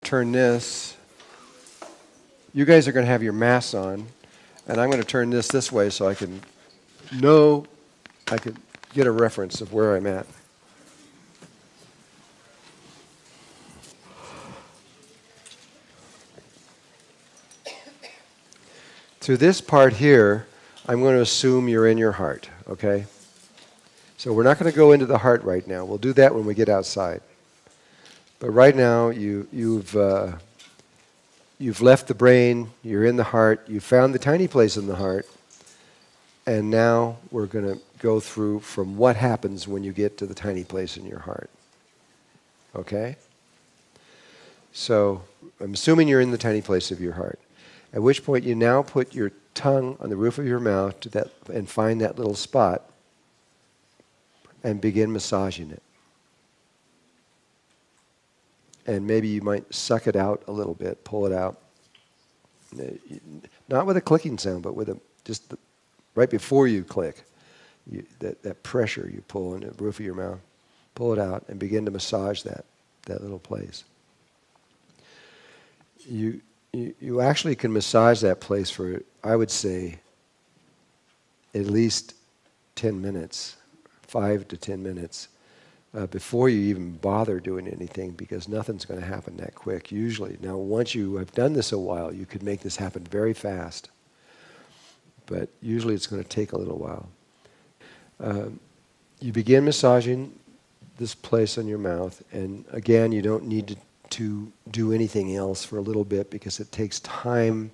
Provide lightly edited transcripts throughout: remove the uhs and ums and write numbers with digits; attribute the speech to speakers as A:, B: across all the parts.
A: Turn this. You guys are going to have your masks on, and I'm going to turn this way so I can get a reference of where I'm at. To this part here, I'm going to assume you're in your heart, okay? So we're not going to go into the heart right now. We'll do that when we get outside. But right now, you've left the brain, you're in the heart, you found the tiny place in the heart, and now we're going to go through from what happens when you get to the tiny place in your heart. Okay? So I'm assuming you're in the tiny place of your heart, at which point you now put your tongue on the roof of your mouth and find that little spot and begin massaging it. And maybe you might suck it out a little bit, pull it out. Not with a clicking sound, but with right before you click, that pressure you pull on the roof of your mouth, pull it out and begin to massage that little place. You actually can massage that place for, I would say, at least 10 minutes, 5 to 10 minutes. Before you even bother doing anything, because nothing's going to happen that quick usually. Now, once you have done this a while, you could make this happen very fast. But usually it's going to take a little while. You begin massaging this place on your mouth, and again, you don't need to do anything else for a little bit because it takes time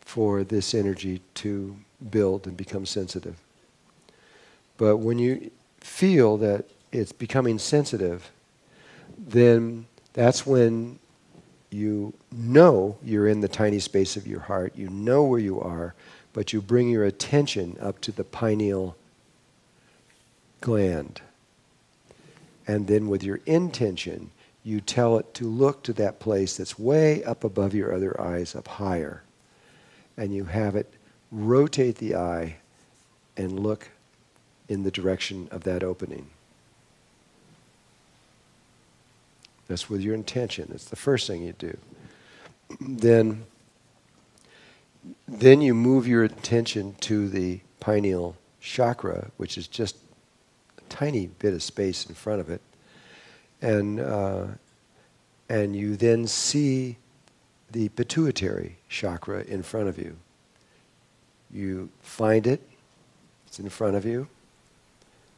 A: for this energy to build and become sensitive. But when you feel that it's becoming sensitive, then that's when you know you're in the tiny space of your heart. You know where you are, but you bring your attention up to the pineal gland. And then with your intention, you tell it to look to that place that's way up above your other eyes, up higher. And you have it rotate the eye and look in the direction of that opening. That's with your intention. It's the first thing you do. Then you move your attention to the pineal chakra, which is just a tiny bit of space in front of it. And you then see the pituitary chakra in front of you. You find it. It's in front of you.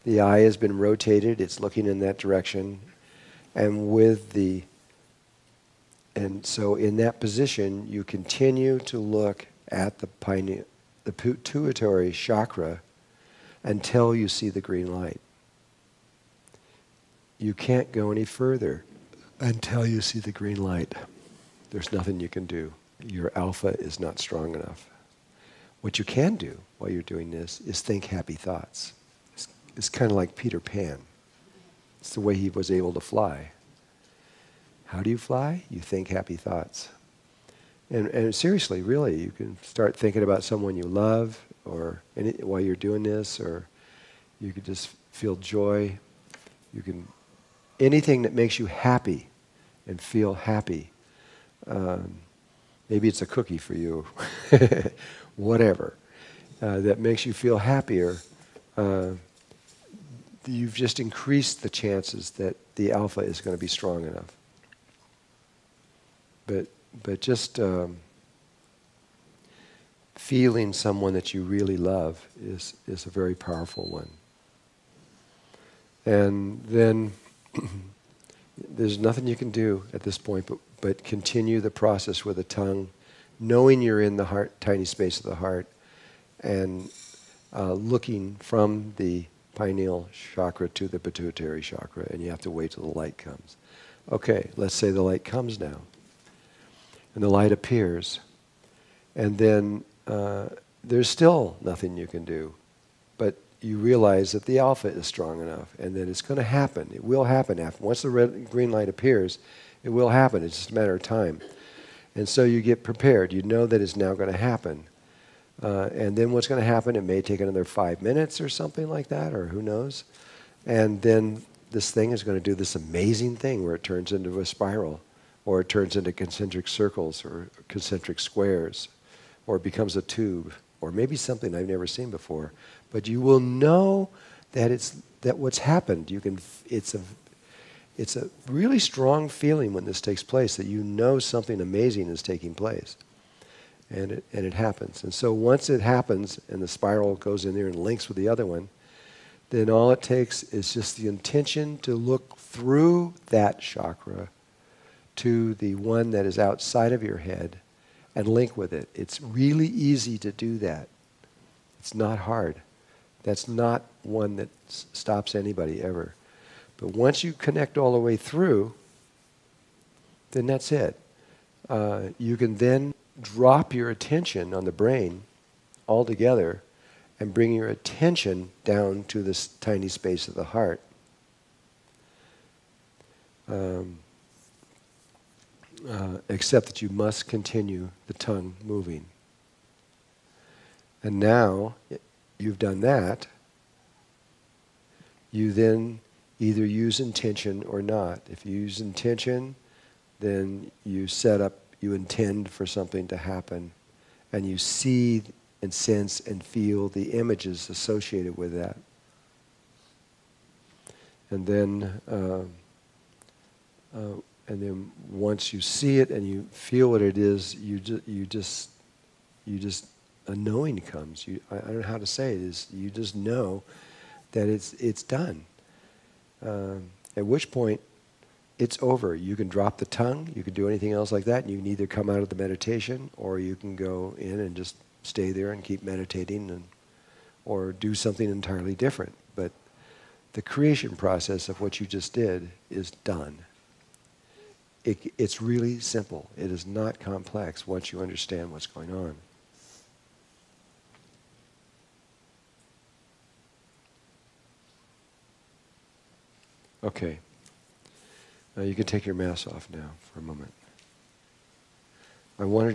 A: The eye has been rotated. It's looking in that direction. And so in that position, you continue to look at the pituitary chakra until you see the green light. You can't go any further until you see the green light. There's nothing you can do. Your alpha is not strong enough. What you can do while you're doing this is think happy thoughts. It's kind of like Peter Pan. It's the way he was able to fly. How do you fly? You think happy thoughts. And seriously, really, you can start thinking about someone you love while you're doing this, or you could just feel joy. Anything that makes you happy and feel happy. Maybe it's a cookie for you. Whatever. That makes you feel happier. You've just increased the chances that the alpha is going to be strong enough. But just feeling someone that you really love is a very powerful one. And then there's nothing you can do at this point but continue the process with the tongue, knowing you're in the heart, tiny space of the heart, and looking from the pineal chakra to the pituitary chakra, and you have to wait till the light comes. Okay, let's say the light comes now. And the light appears. And then there's still nothing you can do. But you realize that the alpha is strong enough and that it's going to happen. It will happen. Once the green light appears, it will happen. It's just a matter of time. And so you get prepared. You know that it's now going to happen. And then what's going to happen, it may take another 5 minutes or something like that, or who knows. And then this thing is going to do this amazing thing where it turns into a spiral or it turns into concentric circles or concentric squares, or it becomes a tube, or maybe something I've never seen before. But you will know that what's happened. It's a really strong feeling when this takes place, that you know something amazing is taking place. And it happens. And so once it happens and the spiral goes in there and links with the other one, then all it takes is just the intention to look through that chakra to the one that is outside of your head and link with it. It's really easy to do that. It's not hard. That's not one that stops anybody ever. But once you connect all the way through, then that's it. You can then drop your attention on the brain altogether and bring your attention down to this tiny space of the heart. Except that you must continue the tongue moving. And now you've done that, you then either use intention or not. If you use intention, then you intend for something to happen, and you see and sense and feel the images associated with that. And then once you see it and you feel what it is, a knowing comes. I don't know how to say it. You just know that it's done. At which point, it's over. You can drop the tongue. You can do anything else like that. And you can either come out of the meditation, or you can go in and just stay there and keep meditating, or do something entirely different. But the creation process of what you just did is done. It's really simple. It is not complex once you understand what's going on. Okay. You can take your mask off now for a moment. I wanted